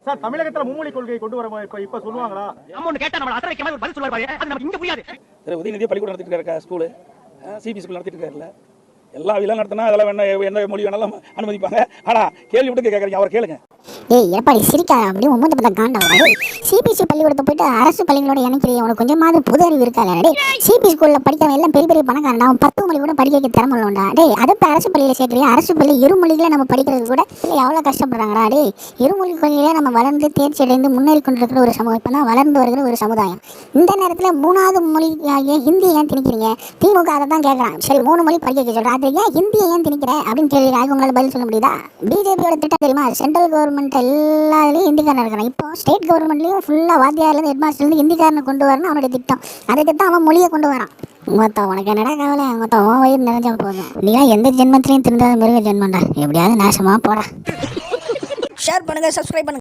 Sir தமிழகத்துல மும்மொழி கொள்கை கொண்டு வர இப்ப சொல்லுவாங்களா? அமௌண்ட் கேட்டா நம்ம அசரை கேமரா பதில் சொல்வாரு. அது நமக்கு இங்க புரியாது. உதயநிதி பள்ளிக்கூடம் நடத்திட்டு இருக்க ஸ்கூல் சிபி ஸ்கூல் நடத்திட்டு இருக்காருல்ல. எல்லா விழா நடத்தினா அதெல்லாம் வேணா எந்த மொழி வேணாலும் அனுமதிப்பாங்க. ஆனா கேள்வி விட்டு கேட்கறீங்க, அவர் கேளுங்க. ஏய் எப்பாடி சிரிக்காத, அப்படியே உம்மந்த பத்த காண்டா. சிபிஎஸ்சி பள்ளிக்கூடத்தை போயிட்டு அரசு பள்ளிகளோட இணைக்கிறீங்க, உனக்கு கொஞ்சமாவது புது அறிவு இருக்காது. டே சிபி ஸ்கூல்ல படிக்கிறவன் எல்லாம் பெரிய பெரிய பணக்காரன், அவன் 10 மொழி கூட படிக்க வைக்க திறமை உள்ளவன்டா. டே அதை இப்போ அரசு பள்ளியில சேர்க்குறீங்க. அரசு பள்ளி இருமொழிகளை நம்ம படிக்கிறது கூட எவ்வளோ கஷ்டப்படுறாங்கடா. டே இருமொழி கொள்கையிலே நம்ம வளர்ந்து தேர்ச்சி அடைந்து முன்னேறி கொண்டிருக்கிற ஒரு சமூகம், இப்போ தான் வளர்ந்து வருகிற ஒரு சமுதாயம். இந்த நேரத்தில் 3வது மொழியாகிய ஹிந்தி ஏன் திணிக்கிறீங்க? திமுக அதை தான் கேட்குறான். சரி 3 மொழி படிக்க வைக்க சொல்கிறேன், அது ஏன் ஹிந்தியை ஏன் திணிக்கிறேன் அப்படின்னு கேள்வி உங்களால் பதில் சொல்ல முடியுதா? பிஜேபியோட திட்டம் தெரியுமா? சென்ட்ரல் கவர்மெண்ட் எல்லாத்துலேயும் ஹிந்திக்காரன் இருக்கிறான். இப்போ ஸ்டேட் கவர்மெண்ட்லேயும் ஃபுல்லாக வாத்தியார்லேருந்து ஹெட்மாஸ்டர்லேருந்து ஹிந்திக்காரனை கொண்டு வரணும் அவனுடைய திட்டம். அதுக்கு தான் அவன் மொழியை கொண்டு வரான். மொத்தம் உனக்கு என்னடா கவலை? மொத்தம் உன் வயிறு நிறைஞ்சா போதும். நீலாம் எந்த ஜென்மத்திலையும் திருந்தாத மிருக ஜென்மண்டா, எப்படியாவது நாசமாக போடா. ஷேர் பண்ணுங்க, சப்ஸ்கிரைப் பண்ணுங்க.